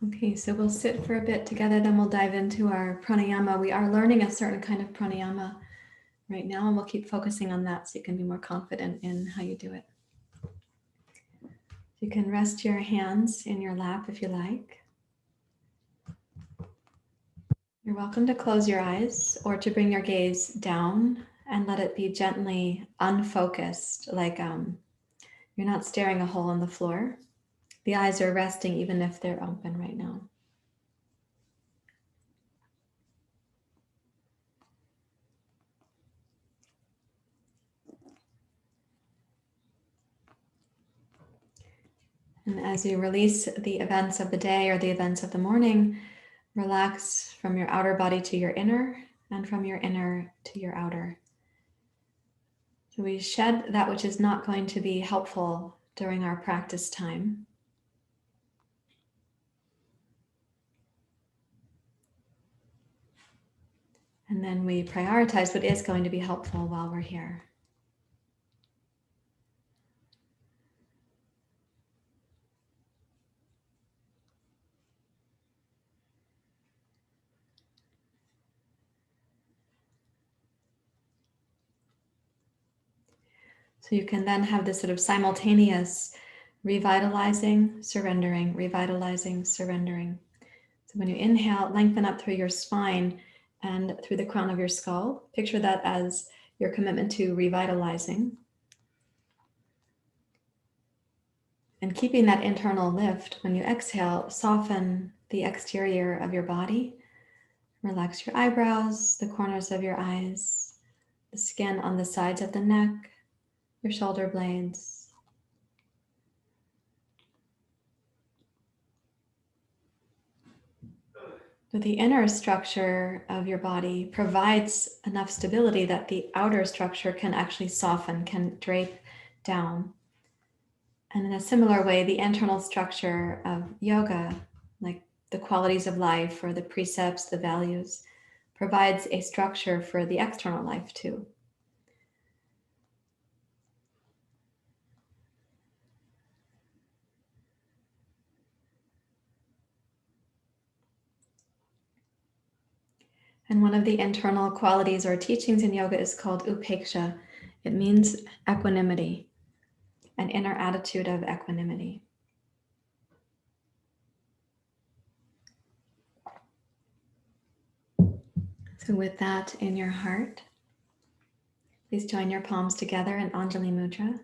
Okay, so we'll sit for a bit together, then we'll dive into our pranayama. We are learning a certain kind of pranayama right now, and we'll keep focusing on that so you can be more confident in how you do it. You can rest your hands in your lap if you like. You're welcome to close your eyes or to bring your gaze down and let it be gently unfocused, like you're not staring a hole in the floor. The eyes are resting even if they're open right now. And as you release the events of the day or the events of the morning, relax from your outer body to your inner and from your inner to your outer. So we shed that which is not going to be helpful during our practice time. And then we prioritize what is going to be helpful while we're here. So you can then have this sort of simultaneous revitalizing, surrendering, revitalizing, surrendering. So when you inhale, lengthen up through your spine and through the crown of your skull. Picture that as your commitment to revitalizing. And keeping that internal lift, when you exhale, soften the exterior of your body. Relax your eyebrows, the corners of your eyes, the skin on the sides of the neck, your shoulder blades. So the inner structure of your body provides enough stability that the outer structure can actually soften, can drape down. And in a similar way, the internal structure of yoga, like the qualities of life or the precepts, the values, provides a structure for the external life too. And one of the internal qualities or teachings in yoga is called upeksha. It means equanimity, an inner attitude of equanimity. So with that in your heart, please join your palms together in Anjali Mudra.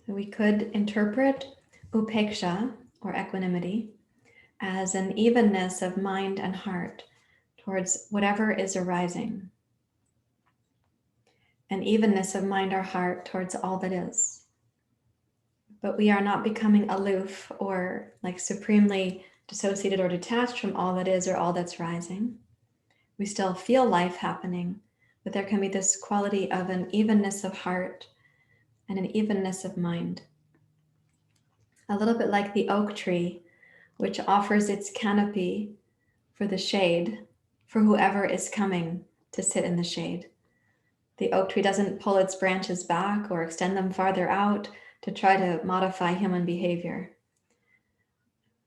So we could interpret upeksha, or equanimity, as an evenness of mind and heart towards whatever is arising. An evenness of mind or heart towards all that is. But we are not becoming aloof or like supremely dissociated or detached from all that is or all that's rising. We still feel life happening, but there can be this quality of an evenness of heart and an evenness of mind. A little bit like the oak tree, which offers its canopy for the shade for whoever is coming to sit in the shade. The oak tree doesn't pull its branches back or extend them farther out to try to modify human behavior.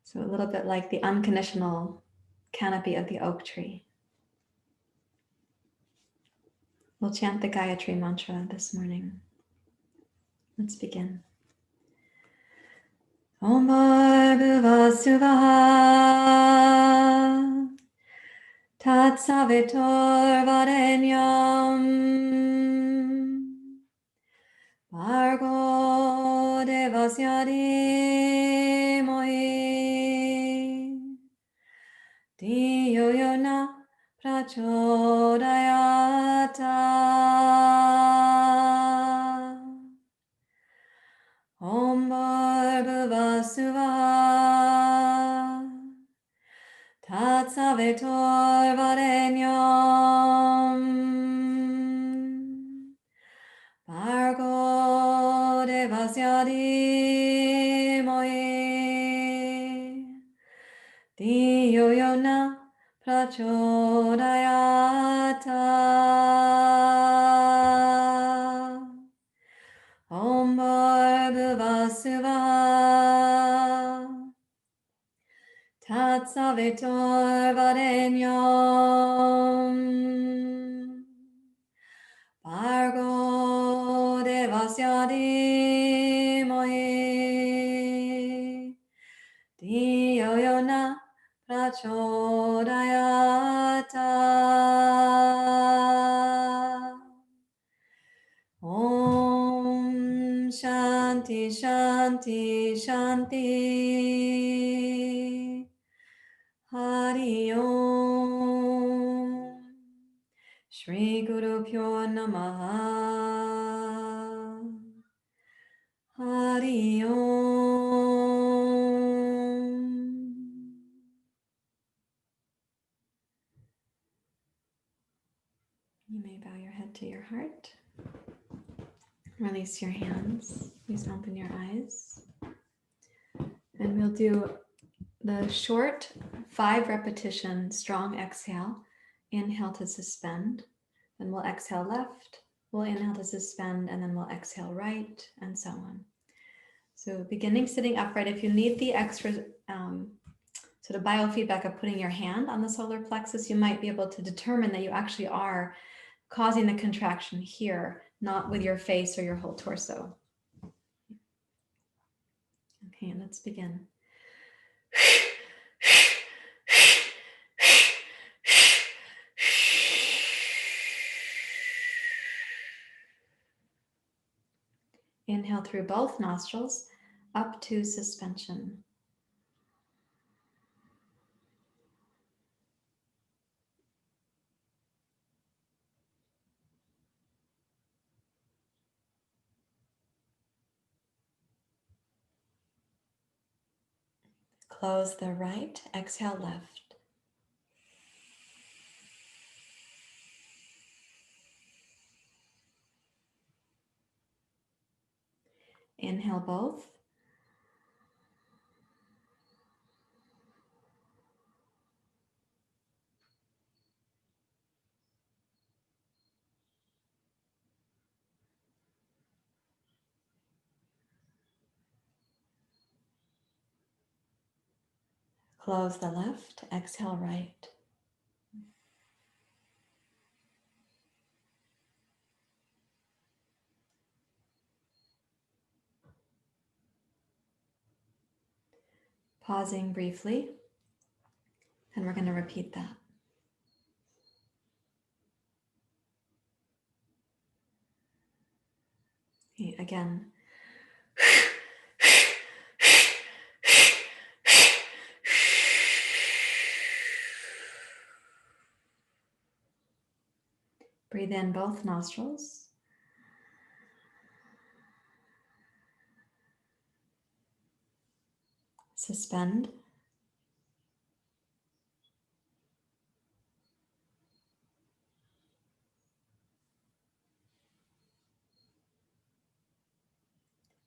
So a little bit like the unconditional canopy of the oak tree. We'll chant the Gayatri Mantra this morning. Let's begin. Om Bhurva Suvah Tat Savitor Varenyam Bhargo Devasya Dhimoi Dhiyo Yo Na Prachodayata Om Bhurva Suvah Tat Savitor Varenyam Bhargo Devasya Dhimoi Dhiyo Yo Na Prachodayata Om Bhurva Suvah Tatsavitor Varenyam Bargo Devasya Dhimoi Dhiyo Yona Prachodayata Om Shanti Shanti Shanti Hari Om Shri Guru Pyo Namaha Hari Om. You may bow your head to your heart. Release your hands. Please open your eyes. And we'll do the short 5 repetition strong exhale. Inhale to suspend. Then we'll exhale left. We'll inhale to suspend, and then we'll exhale right, and so on. So beginning sitting upright. If you need the extra sort of biofeedback of putting your hand on the solar plexus, you might be able to determine that you actually are causing the contraction here, not with your face or your whole torso. Okay, let's begin. Inhale through both nostrils up to suspension. Close the right, exhale left. Inhale both. Close the left, exhale right. Pausing briefly, and we're going to repeat that. Okay, again. Breathe in both nostrils. Suspend.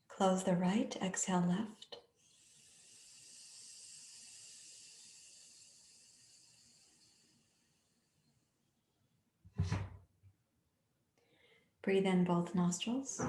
Close the right, exhale left. Breathe in both nostrils.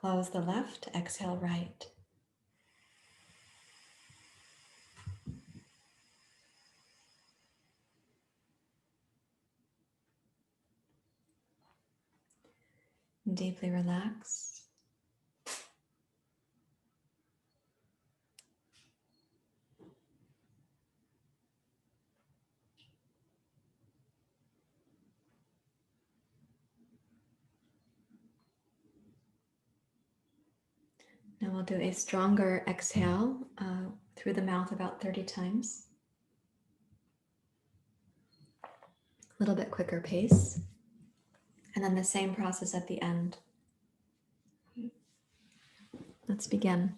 Close the left, exhale right. Deeply relax. Now we'll do a stronger exhale through the mouth about 30 times. A little bit quicker pace. And then the same process at the end. Let's begin.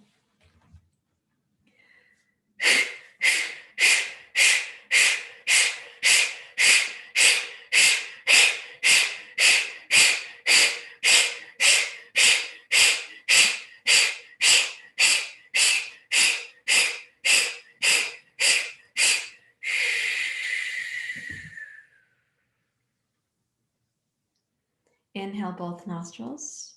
Inhale both nostrils.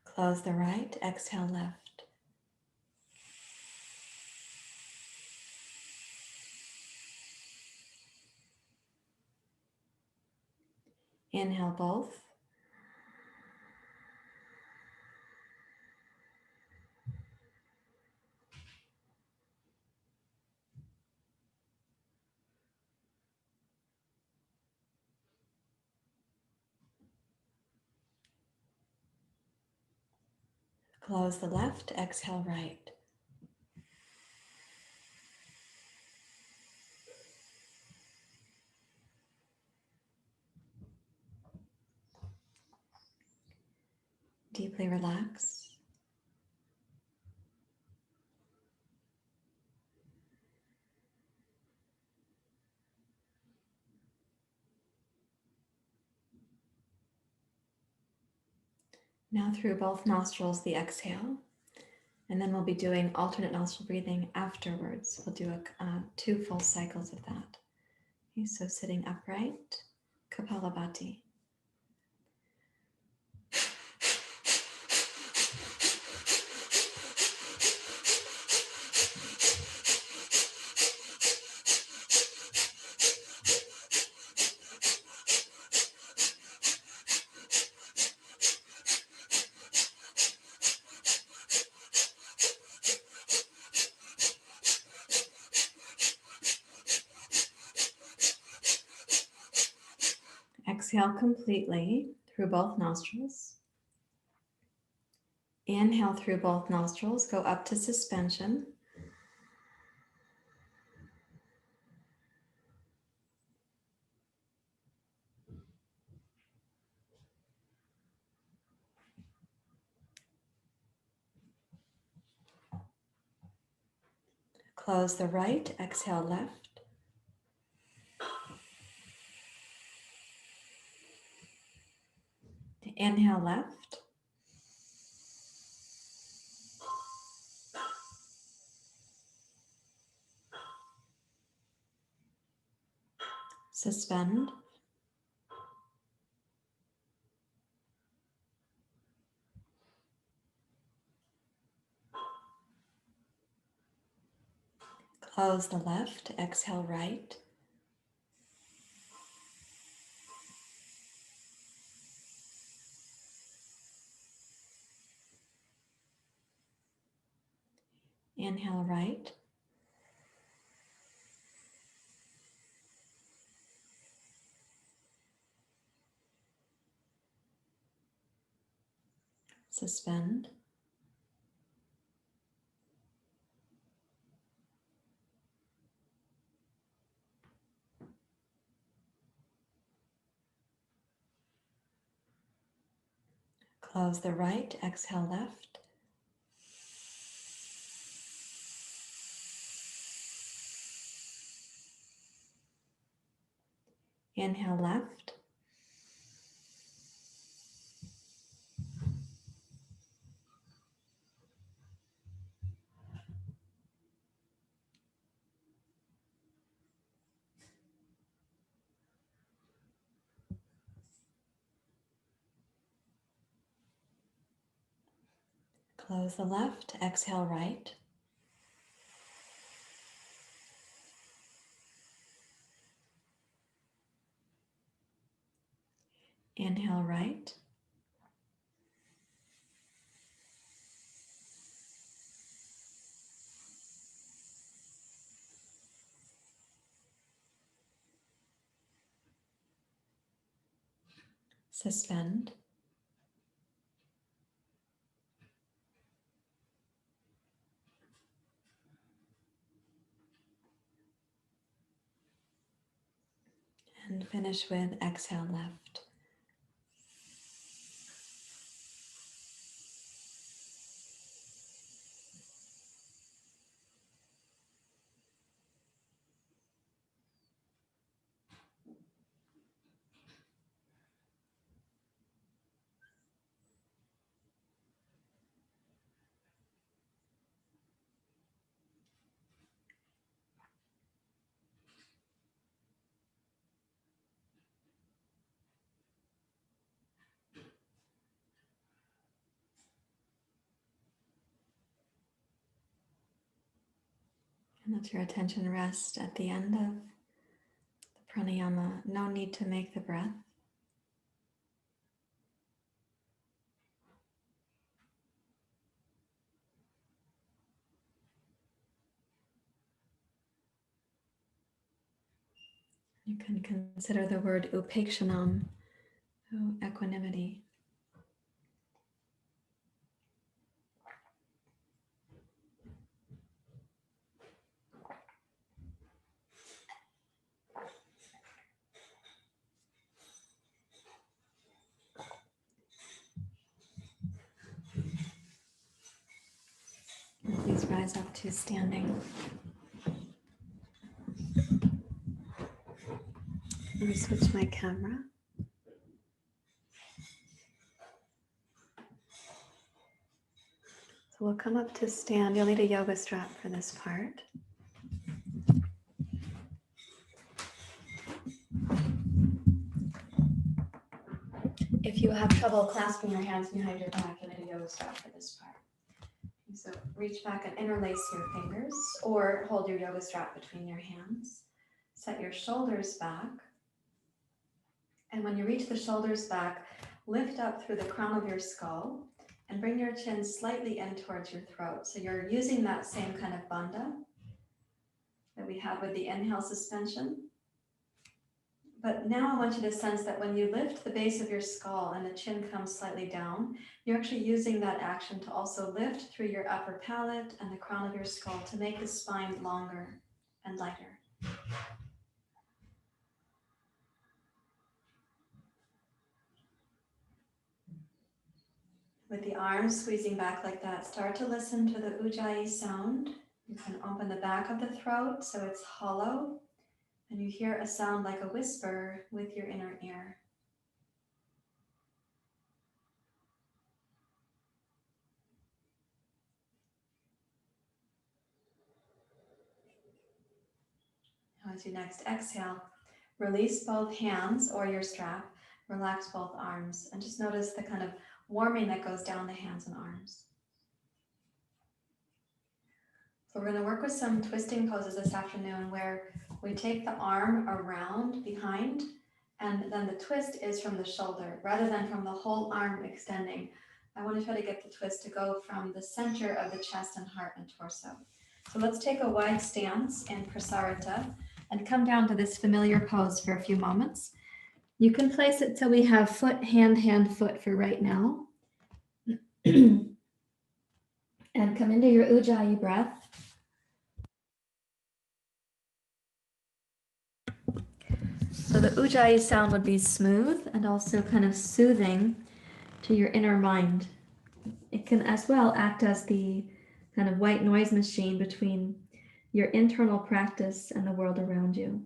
Close the right, exhale left. Inhale both. Close the left, exhale right. Deeply relax. Now through both nostrils, the exhale. And then we'll be doing alternate nostril breathing afterwards. We'll do 2 full cycles of that. Okay, so sitting upright, Kapalabhati. Exhale completely through both nostrils. Inhale through both nostrils, go up to suspension. Close the right, exhale left. Inhale left. Suspend. Close the left, exhale right. Inhale right. Suspend. Close the right, exhale left. Inhale left. Close the left, exhale right. Inhale right. Suspend. And finish with exhale left. And let your attention rest at the end of the pranayama. No need to make the breath. You can consider the word upekshanam, equanimity. And please rise up to standing. Let me switch my camera. So we'll come up to stand. You'll need a yoga strap for this part. If you have trouble clasping your hands behind your back, you'll need a yoga strap for this part. So reach back and interlace your fingers or hold your yoga strap between your hands. Set your shoulders back. And when you reach the shoulders back, lift up through the crown of your skull and bring your chin slightly in towards your throat. So you're using that same kind of bandha that we had with the inhale suspension. But now I want you to sense that when you lift the base of your skull and the chin comes slightly down, you're actually using that action to also lift through your upper palate and the crown of your skull to make the spine longer and lighter. With the arms squeezing back like that, start to listen to the ujjayi sound. You can open the back of the throat so it's hollow, and you hear a sound like a whisper with your inner ear. Now as you next exhale, release both hands or your strap, relax both arms, and just notice the kind of warming that goes down the hands and arms. So we're going to work with some twisting poses this afternoon where we take the arm around behind and then the twist is from the shoulder rather than from the whole arm extending. I want to try to get the twist to go from the center of the chest and heart and torso. So let's take a wide stance in Prasarita and come down to this familiar pose for a few moments. You can place it so we have foot, hand, foot for right now. And come into your ujjayi breath. So the ujjayi sound would be smooth and also kind of soothing to your inner mind. It can as well act as the kind of white noise machine between your internal practice and the world around you.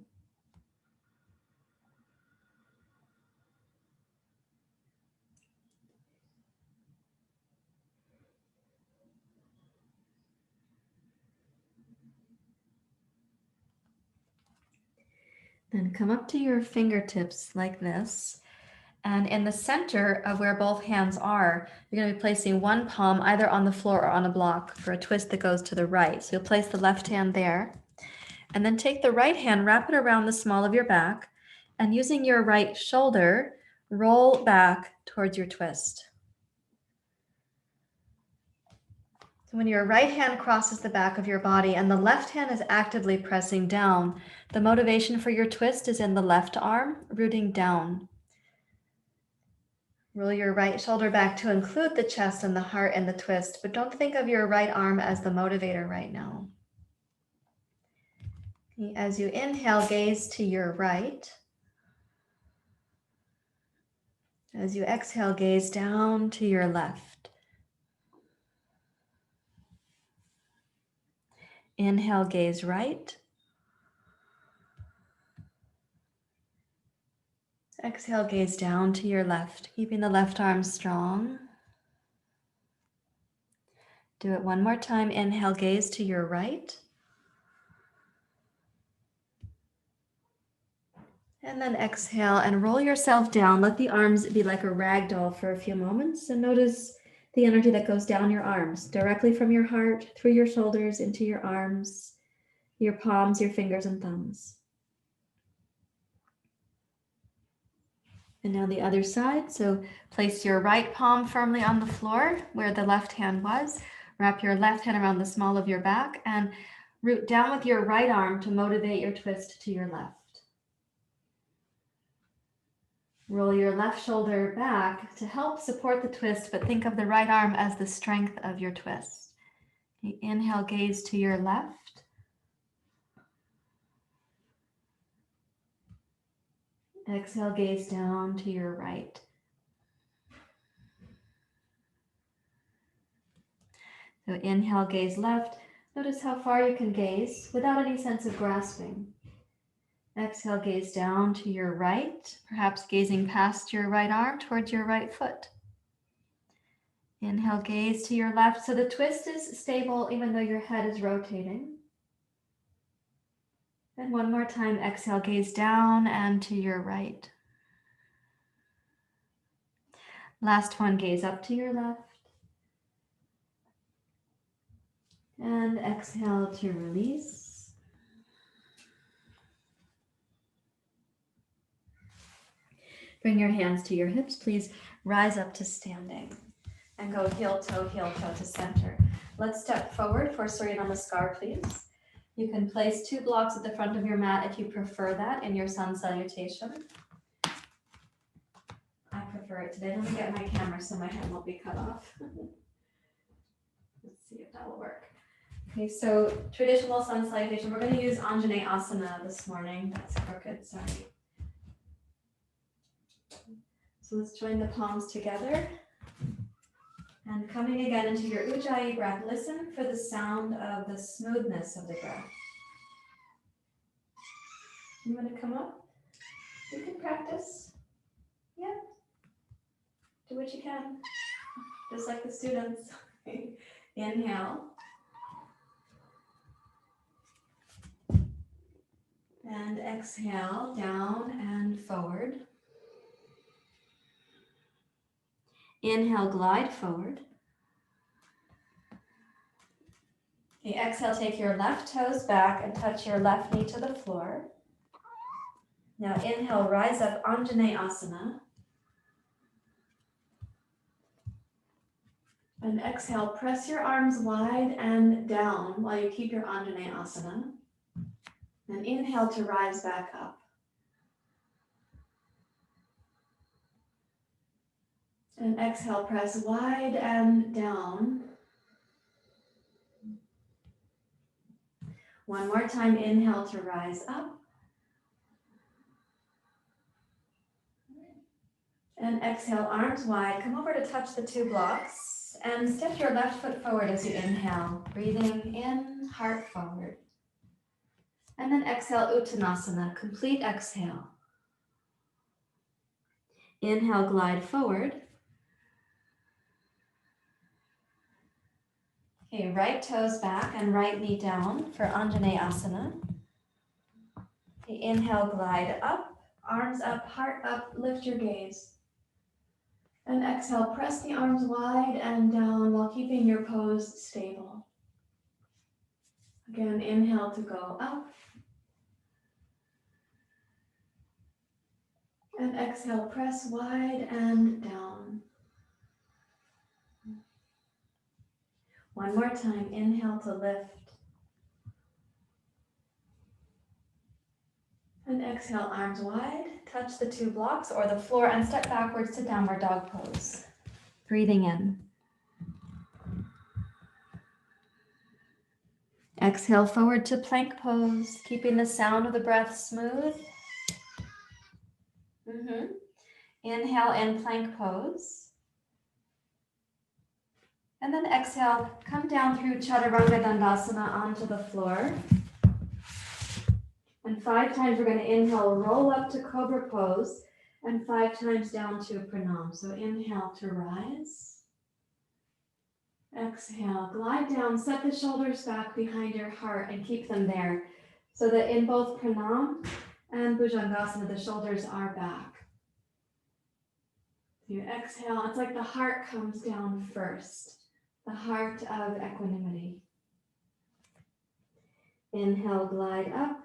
Then come up to your fingertips like this. And in the center of where both hands are, you're going to be placing one palm either on the floor or on a block for a twist that goes to the right. So you'll place the left hand there. And then take the right hand, wrap it around the small of your back, and using your right shoulder, roll back towards your twist. So when your right hand crosses the back of your body and the left hand is actively pressing down, the motivation for your twist is in the left arm, rooting down. Roll your right shoulder back to include the chest and the heart in the twist, but don't think of your right arm as the motivator right now. As you inhale, gaze to your right. As you exhale, gaze down to your left. Inhale, gaze right. Exhale, gaze down to your left, keeping the left arm strong. Do it one more time. Inhale, gaze to your right. And then exhale and roll yourself down. Let the arms be like a rag doll for a few moments and notice the energy that goes down your arms, directly from your heart, through your shoulders, into your arms. your palms, your fingers and thumbs. And now the other side. So place your right palm firmly on the floor where the left hand was. Wrap your left hand around the small of your back and root down with your right arm to motivate your twist to your left. Roll your left shoulder back to help support the twist, but think of the right arm as the strength of your twist. Inhale, gaze to your left. Exhale, gaze down to your right. So inhale, gaze left. Notice how far you can gaze without any sense of grasping. Exhale, gaze down to your right, perhaps gazing past your right arm towards your right foot. Inhale, gaze to your left. So the twist is stable even though your head is rotating. And one more time, exhale, gaze down and to your right. Last one, gaze up to your left. And exhale to release. Bring your hands to your hips. Please rise up to standing and go heel toe to center. Let's step forward for Surya Namaskar, please. You can place 2 blocks at the front of your mat if you prefer that in your sun salutation. I prefer it today. Let me get my camera so my hand won't be cut off. Let's see if that will work. Okay, so traditional sun salutation. We're going to use Anjanae Asana this morning. That's crooked, sorry. So let's join the palms together. And coming again into your Ujjayi breath, listen for the sound of the smoothness of the breath. You want to come up? You can practice. Yeah. Do what you can. Just like the students. Inhale. And exhale, down and forward. Inhale, glide forward. Okay, exhale, take your left toes back and touch your left knee to the floor. Now inhale, rise up, Anjanae Asana. And exhale, press your arms wide and down while you keep your Anjanae Asana. And inhale to rise back up. And exhale, press wide and down. One more time, inhale to rise up. And exhale, arms wide. Come over to touch the 2 blocks. And step your left foot forward as you inhale. Breathing in, heart forward. And then exhale, Uttanasana, complete exhale. Inhale, glide forward. Okay, right toes back and right knee down for Anjanae Asana. Okay, inhale, glide up, arms up, heart up, lift your gaze. And exhale, press the arms wide and down while keeping your pose stable. Again, inhale to go up. And exhale, press wide and down. One more time, inhale to lift. And exhale, arms wide, touch the 2 blocks or the floor and step backwards to downward dog pose. Breathing in. Exhale forward to plank pose, keeping the sound of the breath smooth. Inhale in plank pose. And then exhale, come down through Chaturanga Dandasana onto the floor. And 5 times we're going to inhale, roll up to Cobra Pose, and 5 times down to Pranam. So inhale to rise. Exhale, glide down, set the shoulders back behind your heart and keep them there. So that in both Pranam and Bhujangasana, the shoulders are back. So you exhale, it's like the heart comes down first. The heart of equanimity. Inhale, glide up.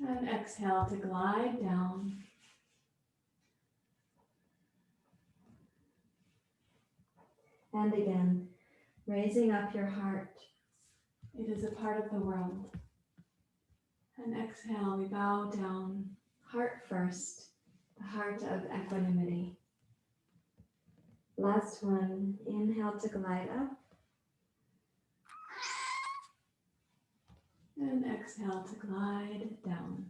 And exhale to glide down. And again, raising up your heart. It is a part of the world. And exhale, we bow down, heart first, the heart of equanimity. Last one, inhale to glide up. And exhale to glide down.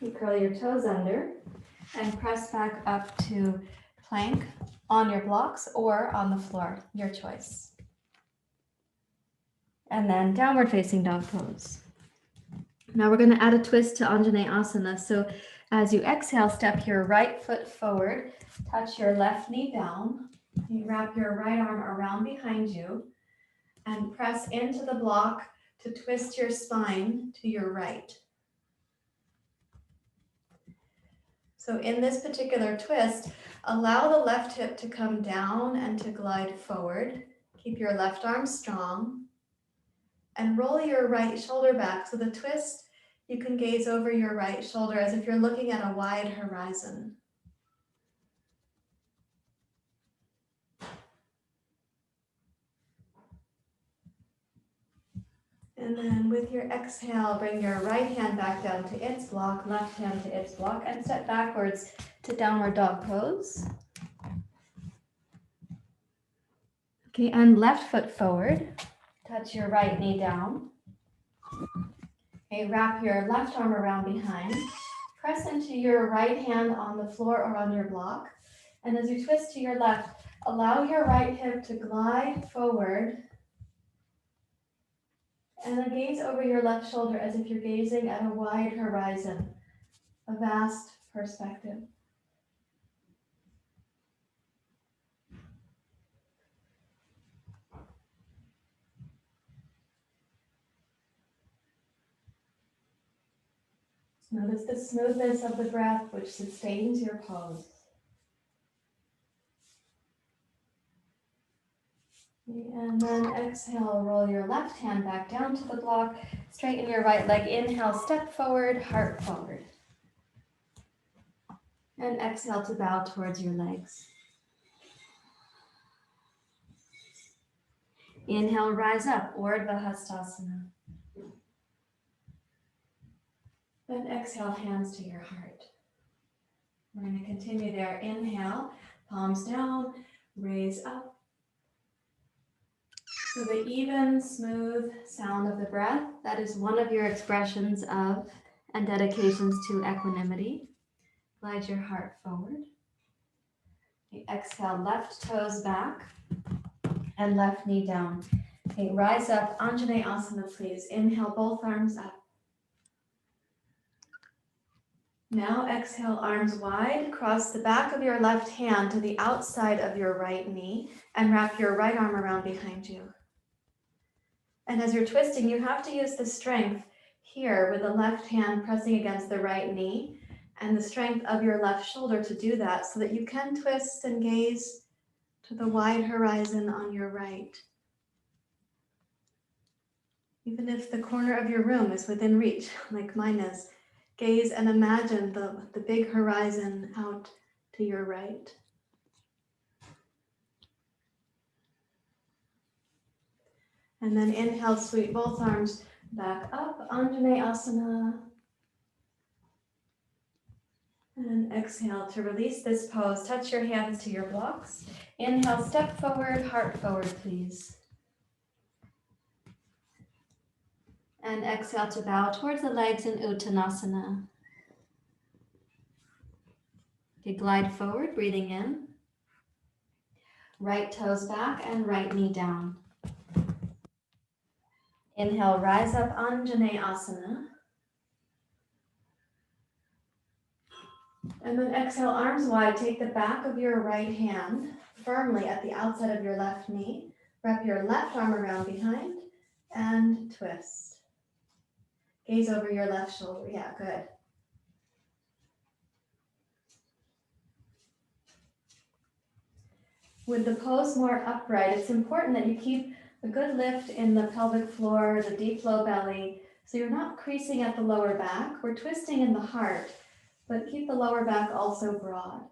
You curl your toes under and press back up to plank on your blocks or on the floor, your choice. And then downward facing dog pose. Now we're going to add a twist to Anjanae Asana. So as you exhale, step your right foot forward, touch your left knee down, you wrap your right arm around behind you, and press into the block to twist your spine to your right. So in this particular twist, allow the left hip to come down and to glide forward. Keep your left arm strong. And roll your right shoulder back. So the twist, you can gaze over your right shoulder as if you're looking at a wide horizon. And then with your exhale, bring your right hand back down to its block, left hand to its block, and step backwards to downward dog pose. Okay, and left foot forward. Touch your right knee down. Okay, wrap your left arm around behind. Press into your right hand on the floor or on your block. And as you twist to your left, allow your right hip to glide forward. And then gaze over your left shoulder as if you're gazing at a wide horizon, a vast perspective. Notice the smoothness of the breath which sustains your pose. And then exhale, roll your left hand back down to the block, straighten your right leg, inhale, step forward, heart forward. And exhale to bow towards your legs. Inhale, rise up, Urdhva Hastasana. Then exhale, hands to your heart. We're going to continue there. Inhale, palms down, raise up. So the even, smooth sound of the breath, that is one of your expressions of and dedications to equanimity. Glide your heart forward. Okay, exhale, left toes back and left knee down. Okay, rise up, Anjanae Asana, please. Inhale, both arms up. Now exhale, arms wide, cross the back of your left hand to the outside of your right knee and wrap your right arm around behind you. And as you're twisting, you have to use the strength here with the left hand pressing against the right knee and the strength of your left shoulder to do that so that you can twist and gaze to the wide horizon on your right. Even if the corner of your room is within reach, like mine is, gaze and imagine the big horizon out to your right. And then inhale, sweep both arms back up, Anjanae Asana. And exhale to release this pose. Touch your hands to your blocks. Inhale, step forward, heart forward, please. And exhale to bow towards the legs in Uttanasana. Okay, glide forward, breathing in. Right toes back and right knee down. Inhale, rise up, Anjanae Asana. And then exhale, arms wide. Take the back of your right hand firmly at the outside of your left knee. Wrap your left arm around behind and twist. Gaze over your left shoulder. Yeah, good. With the pose more upright, it's important that you keep a good lift in the pelvic floor, the deep low belly, so you're not creasing at the lower back. We're twisting in the heart, but keep the lower back also broad.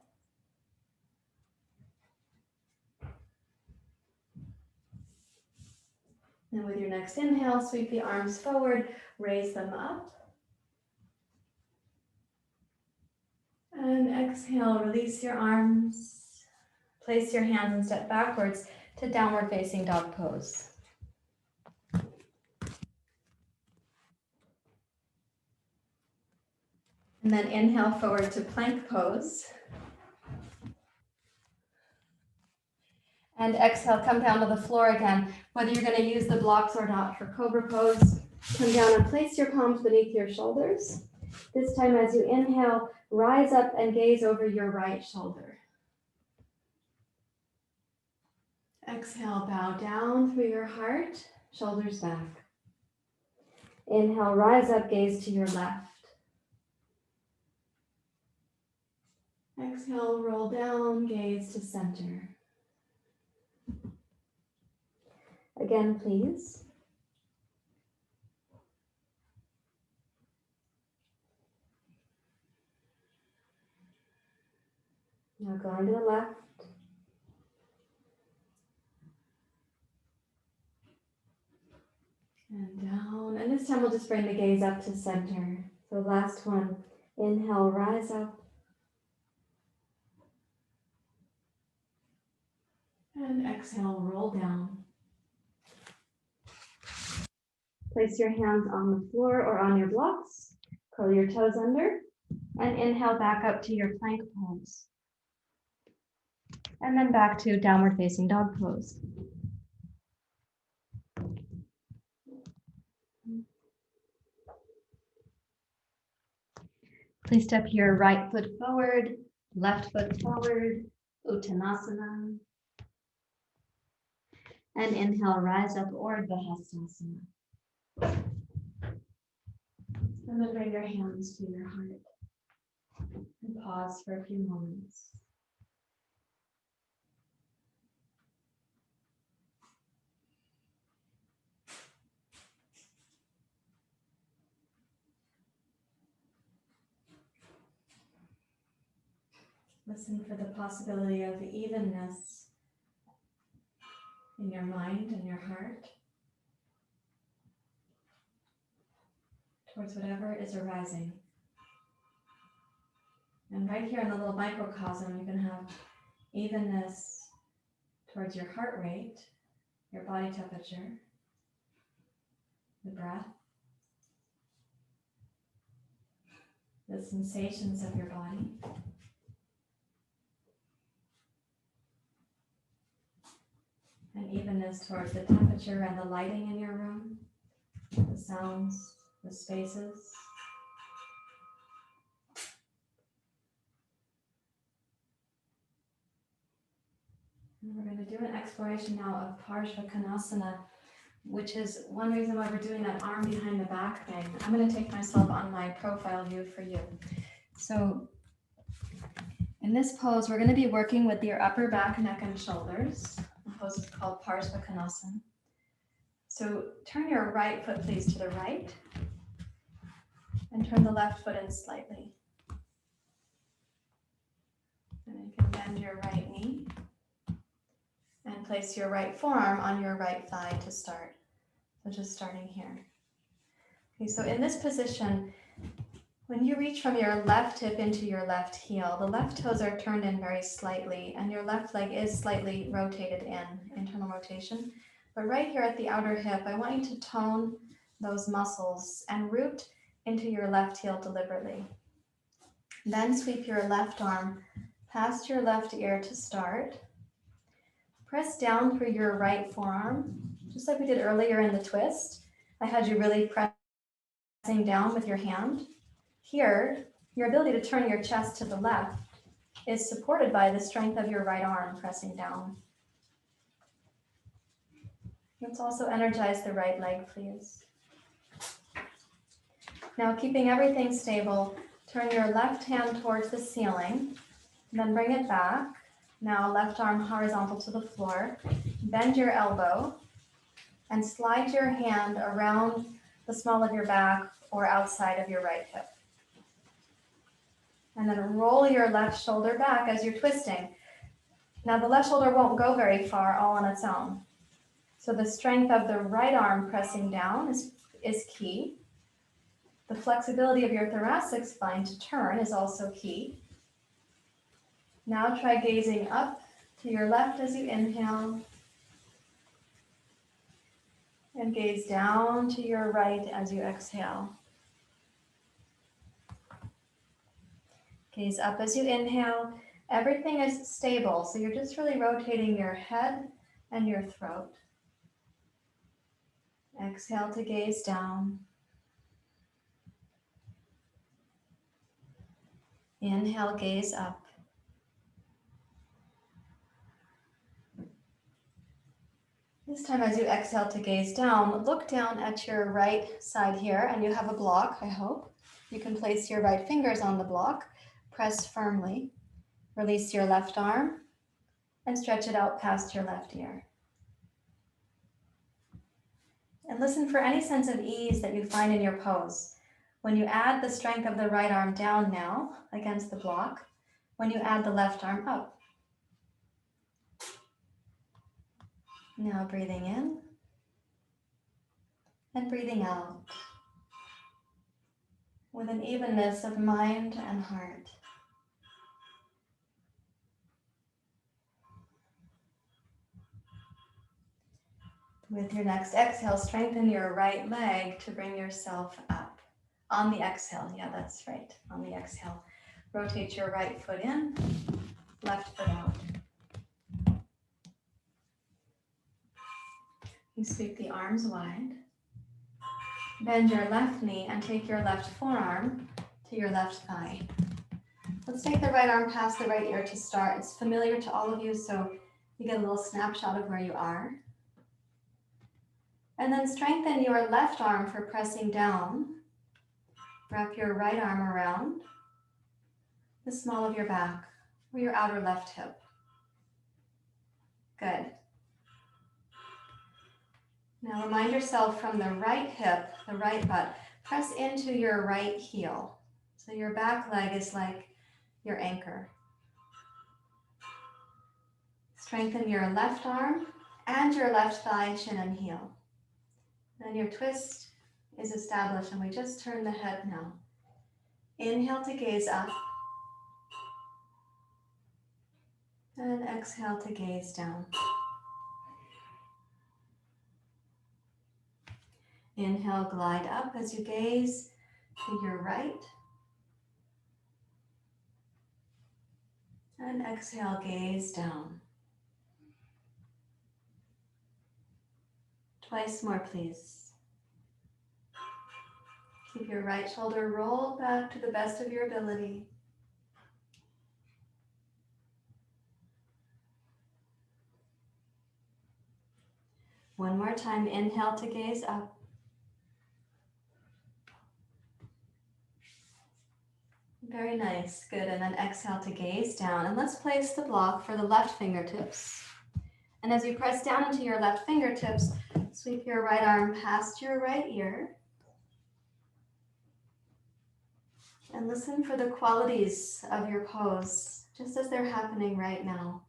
And with your next inhale, sweep the arms forward, raise them up. And exhale, release your arms. Place your hands and step backwards to downward facing dog pose. And then inhale forward to plank pose. And exhale, come down to the floor again. Whether you're going to use the blocks or not for Cobra Pose, come down and place your palms beneath your shoulders. This time as you inhale, rise up and gaze over your right shoulder. Exhale, bow down through your heart, shoulders back. Inhale, rise up, gaze to your left. Exhale, roll down, gaze to center. Again, please. Now going to the left. And down. And this time we'll just bring the gaze up to center. So last one. Inhale, rise up. And exhale, roll down. Place your hands on the floor or on your blocks. Curl your toes under. And inhale back up to your plank pose. And then back to downward facing dog pose. Please step your right foot forward, left foot forward, Uttanasana. And inhale, rise up, Urdhva Hastasana. And then bring your hands to your heart. And pause for a few moments. Listen for the possibility of evenness in your mind and your heart towards whatever is arising. And right here in the little microcosm, you can have evenness towards your heart rate, your body temperature, the breath, the sensations of your body. And evenness towards the temperature and the lighting in your room, the sounds, the spaces. And we're going to do an exploration now of Parsvakonasan, which is one reason why we're doing that arm behind the back thing. I'm going to take myself on my profile view for you. So in this pose, we're going to be working with your upper back, neck, and shoulders. The pose is called Parsvakonasan. So turn your right foot, please, to the right. And turn the left foot in slightly. And then you can bend your right knee. And place your right forearm on your right thigh to start. So just starting here. Okay, so in this position, when you reach from your left hip into your left heel, the left toes are turned in very slightly, and your left leg is slightly rotated in, internal rotation. But right here at the outer hip, I want you to tone those muscles and root into your left heel deliberately. Then sweep your left arm past your left ear to start. Press down through your right forearm, just like we did earlier in the twist. I had you really pressing down with your hand. Here, your ability to turn your chest to the left is supported by the strength of your right arm pressing down. Let's also energize the right leg, please. Now, keeping everything stable, turn your left hand towards the ceiling, then bring it back. Now left arm horizontal to the floor. Bend your elbow and slide your hand around the small of your back or outside of your right hip. And then roll your left shoulder back as you're twisting. Now the left shoulder won't go very far all on its own. So the strength of the right arm pressing down is key. The flexibility of your thoracic spine to turn is also key. Now try gazing up to your left as you inhale. And gaze down to your right as you exhale. Gaze up as you inhale. Everything is stable, so you're just really rotating your head and your throat. Exhale to gaze down. Inhale, gaze up. This time as you exhale to gaze down, look down at your right side here, and you have a block, I hope. You can place your right fingers on the block, press firmly. Release your left arm and stretch it out past your left ear. And listen for any sense of ease that you find in your pose. When you add the strength of the right arm down now against the block, when you add the left arm up. Now breathing in and breathing out with an evenness of mind and heart. With your next exhale, strengthen your right leg to bring yourself up. On the exhale, yeah, that's right, on the exhale. Rotate your right foot in, left foot out. You sweep the arms wide. Bend your left knee and take your left forearm to your left thigh. Let's take the right arm past the right ear to start. It's familiar to all of you, so you get a little snapshot of where you are. And then strengthen your left arm for pressing down. Wrap your right arm around the small of your back or your outer left hip. Good. Now remind yourself from the right hip, the right butt, press into your right heel. So your back leg is like your anchor. Strengthen your left arm and your left thigh, shin and heel. Then your twist is established and we just turn the head now. Inhale to gaze up. And exhale to gaze down. Inhale, glide up as you gaze to your right. And exhale, gaze down. Twice more, please. Keep your right shoulder rolled back to the best of your ability. One more time, inhale to gaze up. Very nice, good. And then exhale to gaze down. And let's place the block for the left fingertips. And as you press down into your left fingertips, sweep your right arm past your right ear. And listen for the qualities of your pose, just as they're happening right now.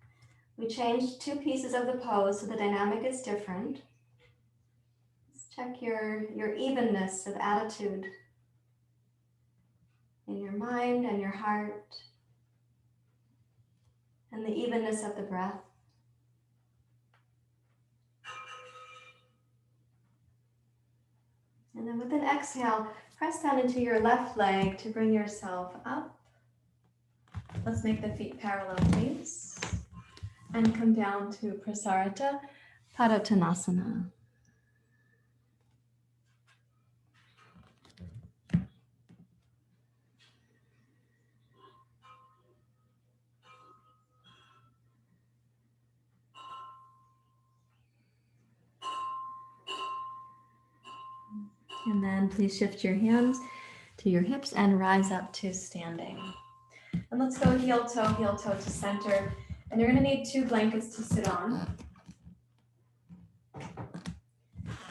We changed two pieces of the pose, so the dynamic is different. Let's check your evenness of attitude in your mind and your heart, and the evenness of the breath. And then with an exhale, press down into your left leg to bring yourself up. Let's make the feet parallel, please. And come down to Prasarita Padottanasana. And then please shift your hands to your hips and rise up to standing. And let's go heel toe to center. And you're going to need 2 blankets to sit on.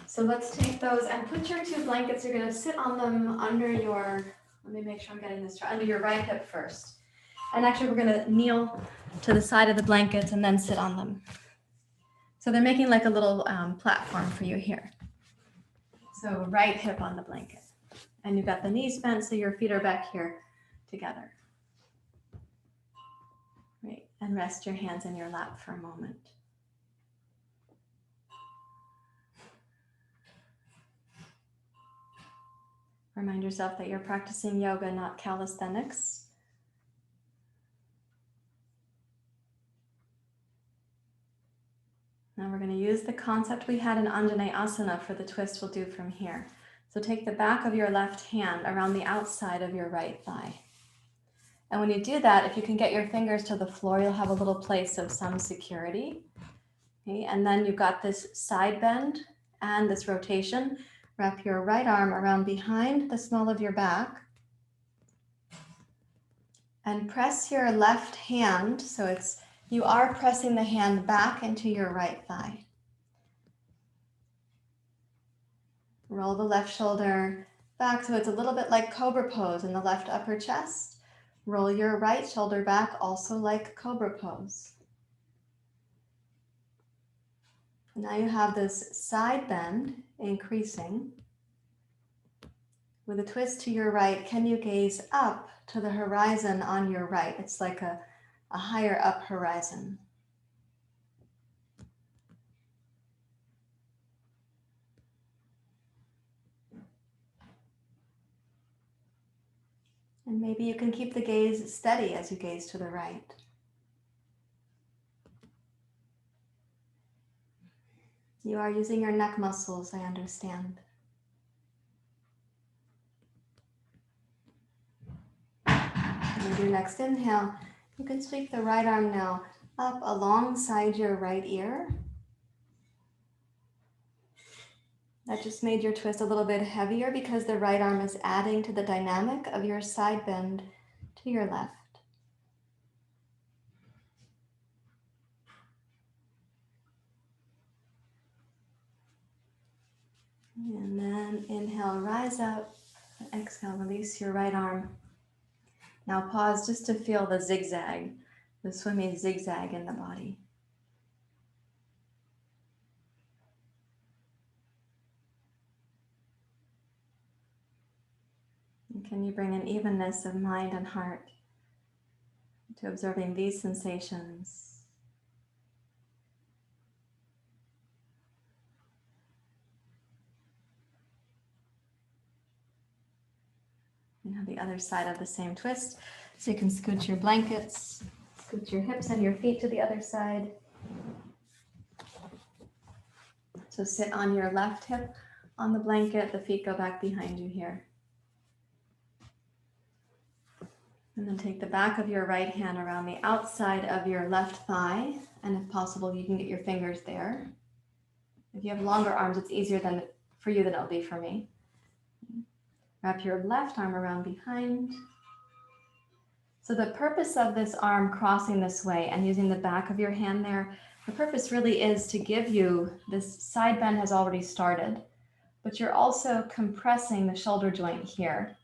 So let's take those and put your 2 blankets, you're going to sit on them under your, let me make sure I'm getting this right, under your right hip first. And actually we're going to kneel to the side of the blankets and then sit on them. So they're making like a little platform for you here. So right hip on the blanket. And you've got the knees bent so your feet are back here together. Great. And rest your hands in your lap for a moment. Remind yourself that you're practicing yoga, not calisthenics. Now we're going to use the concept we had in Anjanae Asana for the twist we'll do from here. So take the back of your left hand around the outside of your right thigh. And when you do that, if you can get your fingers to the floor, you'll have a little place of some security. Okay, and then you've got this side bend and this rotation. Wrap your right arm around behind the small of your back. And press your left hand, so you are pressing the hand back into your right thigh. Roll the left shoulder back so it's a little bit like Cobra Pose in the left upper chest. Roll your right shoulder back also like Cobra Pose. And now you have this side bend increasing. With a twist to your right, can you gaze up to the horizon on your right? It's like a higher up horizon. And maybe you can keep the gaze steady as you gaze to the right. You are using your neck muscles, I understand. And with your next inhale, you can sweep the right arm now up alongside your right ear. That just made your twist a little bit heavier because the right arm is adding to the dynamic of your side bend to your left. And then inhale, rise up. Exhale, release your right arm. Now pause just to feel the zigzag, the swimming zigzag in the body. And can you bring an evenness of mind and heart to observing these sensations? And now the other side of the same twist. So you can scoot your blankets, scoot your hips and your feet to the other side. So sit on your left hip on the blanket, the feet go back behind you here. And then take the back of your right hand around the outside of your left thigh. And if possible, you can get your fingers there. If you have longer arms, it's easier for you than it'll be for me. Wrap your left arm around behind. So the purpose of this arm crossing this way and using the back of your hand there, the purpose really is to give you, this side bend has already started, but you're also compressing the shoulder joint here.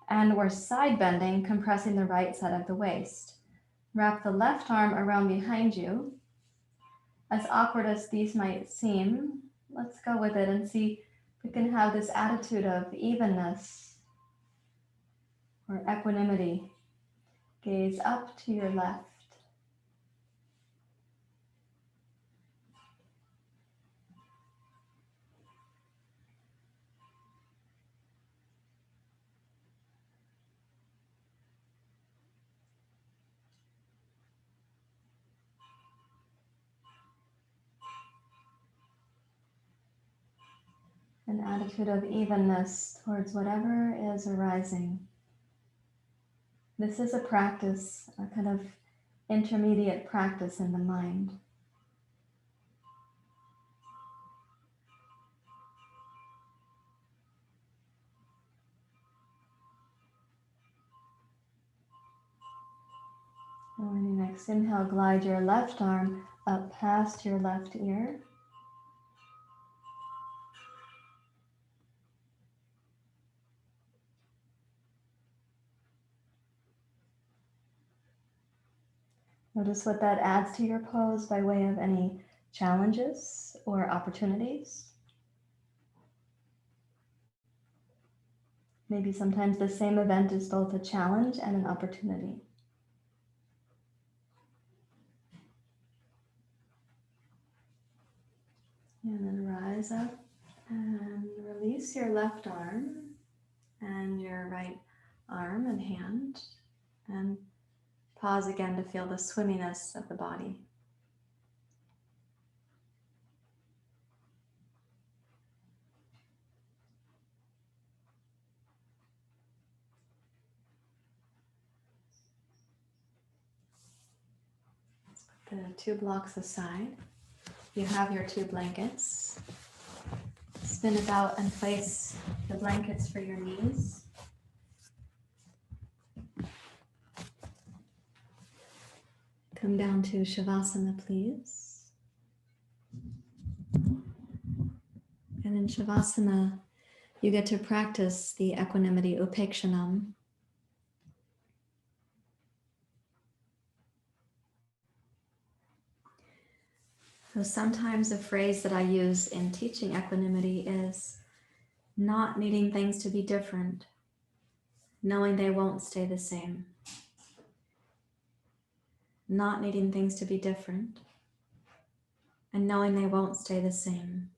And we're side bending, compressing the right side of the waist. Wrap the left arm around behind you. As awkward as these might seem, let's go with it and see if we can have this attitude of evenness or equanimity. Gaze up to your left. An attitude of evenness towards whatever is arising. This is a practice, a kind of intermediate practice in the mind. On your next inhale, glide your left arm up past your left ear. Notice what that adds to your pose by way of any challenges or opportunities. Maybe sometimes the same event is both a challenge and an opportunity. And then rise up and release your left arm and your right arm and hand, and pause again to feel the swimminess of the body. Let's put the 2 blocks aside. You have your 2 blankets. Spin about and place the blankets for your knees. Come down to Shavasana, please. And in Shavasana, you get to practice the equanimity upekshanam. So sometimes a phrase that I use in teaching equanimity is not needing things to be different, knowing they won't stay the same. Not needing things to be different, and knowing they won't stay the same.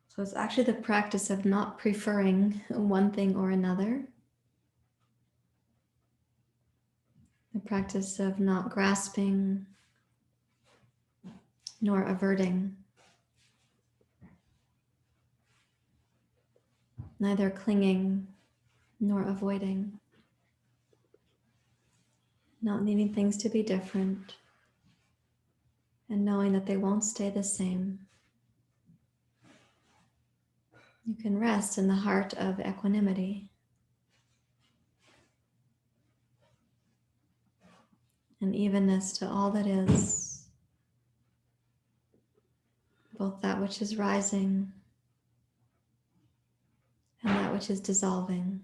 So it's actually the practice of not preferring one thing or another. The practice of not grasping nor averting. Neither clinging nor avoiding. Not needing things to be different, and knowing that they won't stay the same. You can rest in the heart of equanimity. An evenness to all that is, both that which is rising and that which is dissolving.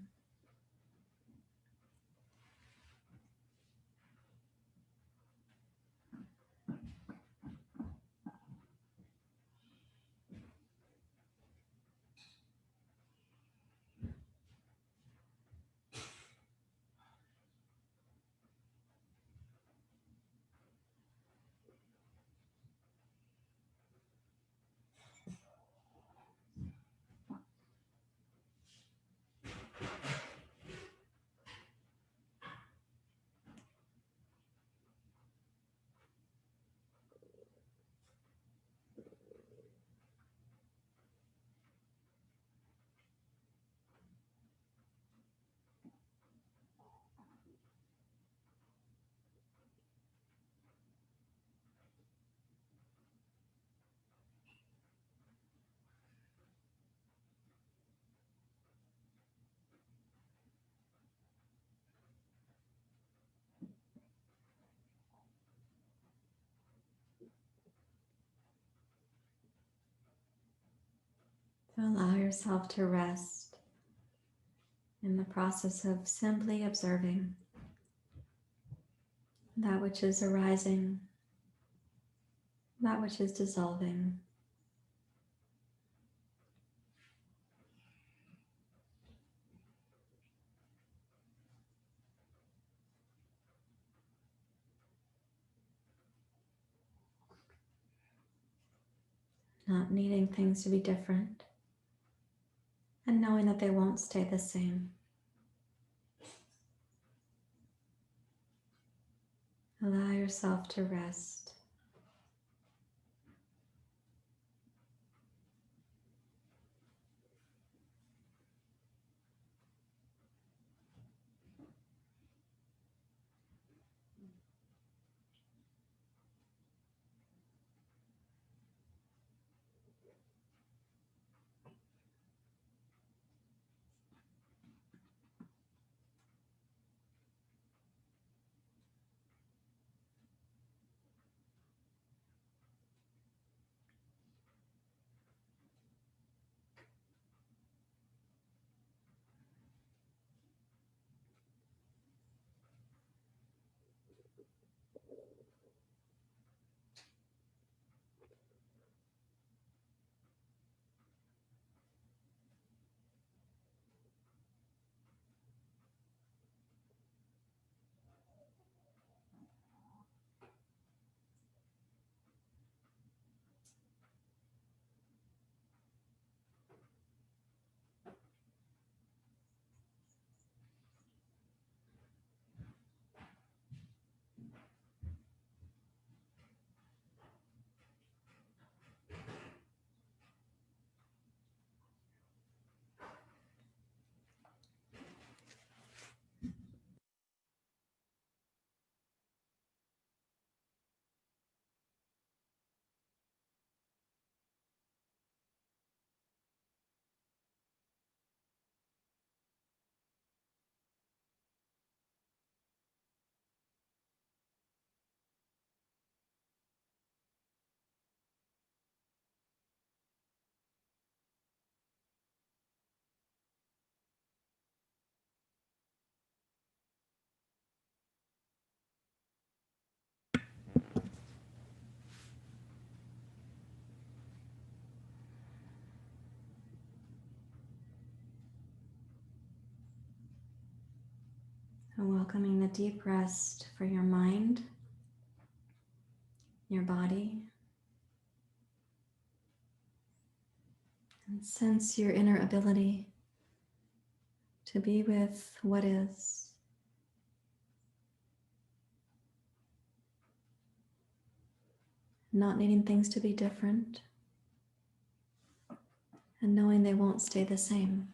So allow yourself to rest in the process of simply observing that which is arising, that which is dissolving. Not needing things to be different, and knowing that they won't stay the same. Allow yourself to rest. And welcoming the deep rest for your mind, your body, and sense your inner ability to be with what is, not needing things to be different, and knowing they won't stay the same.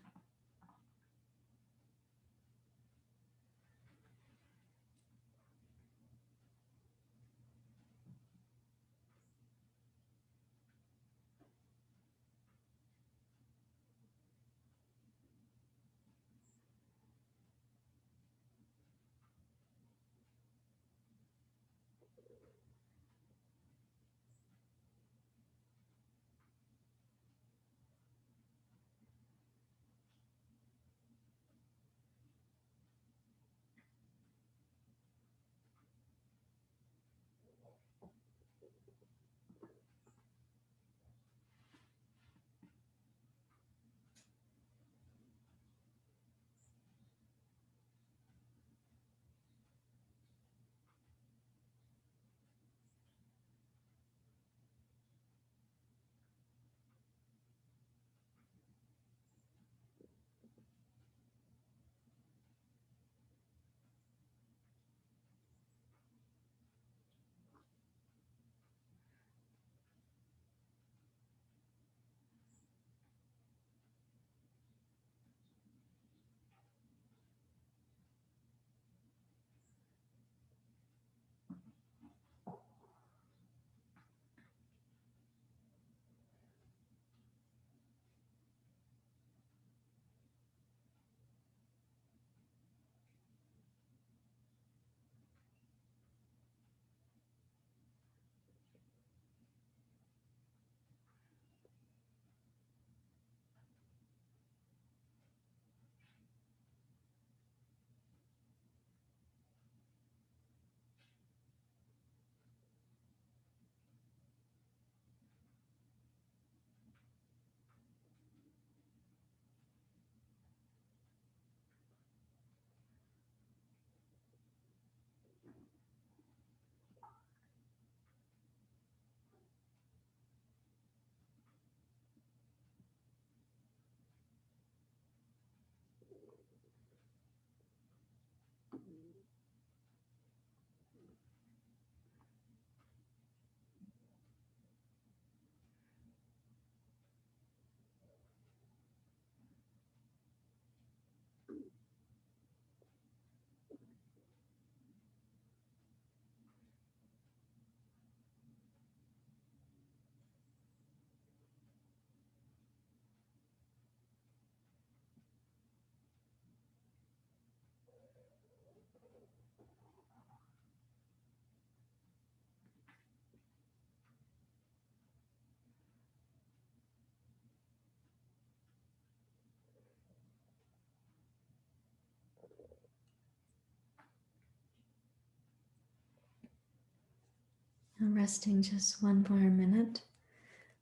And resting just one more minute,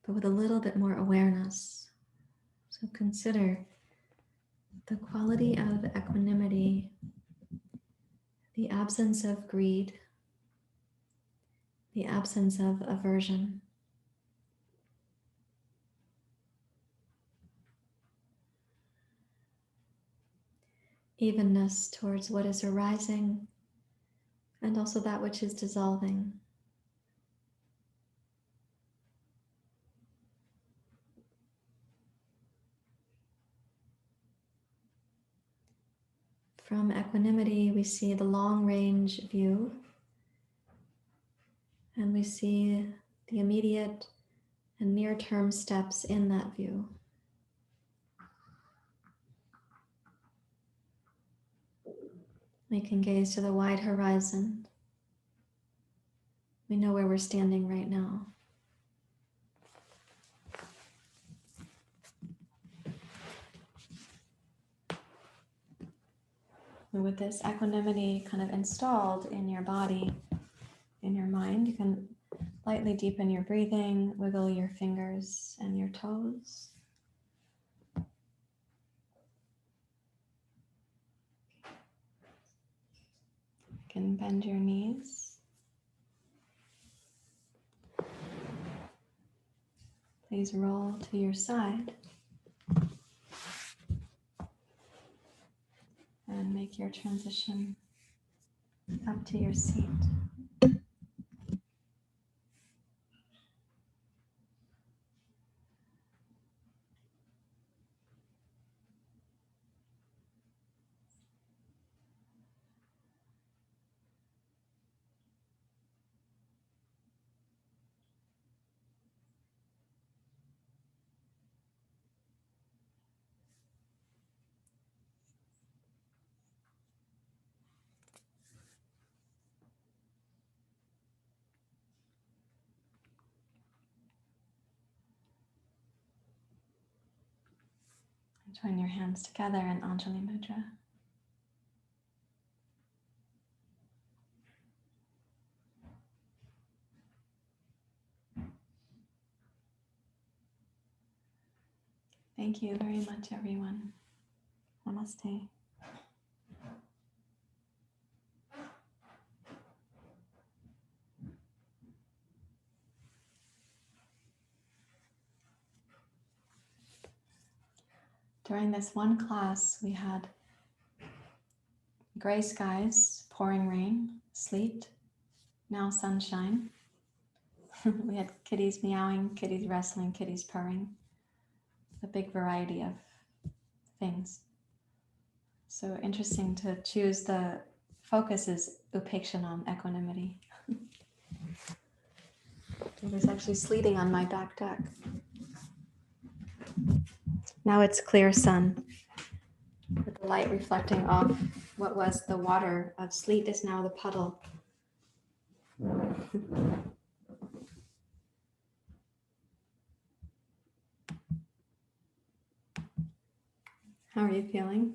but with a little bit more awareness. So consider the quality of equanimity, the absence of greed, the absence of aversion. Evenness towards what is arising and also that which is dissolving. From equanimity, we see the long range view, and we see the immediate and near-term steps in that view. We can gaze to the wide horizon. We know where we're standing right now. And with this equanimity kind of installed in your body, in your mind, you can lightly deepen your breathing, wiggle your fingers and your toes. can bend your knees. Please roll to your side and make your transition up to your seat. Join your hands together in Anjanae Mudra. Thank you very much, everyone. Namaste. During this one class, we had gray skies, pouring rain, sleet, now sunshine. We had kitties meowing, kitties wrestling, kitties purring. A big variety of things. So interesting to choose the focus is upekshanam, equanimity. It was actually sleeting on my back deck. Now it's clear sun, with the light reflecting off what was the water of sleet is now the puddle. How are you feeling?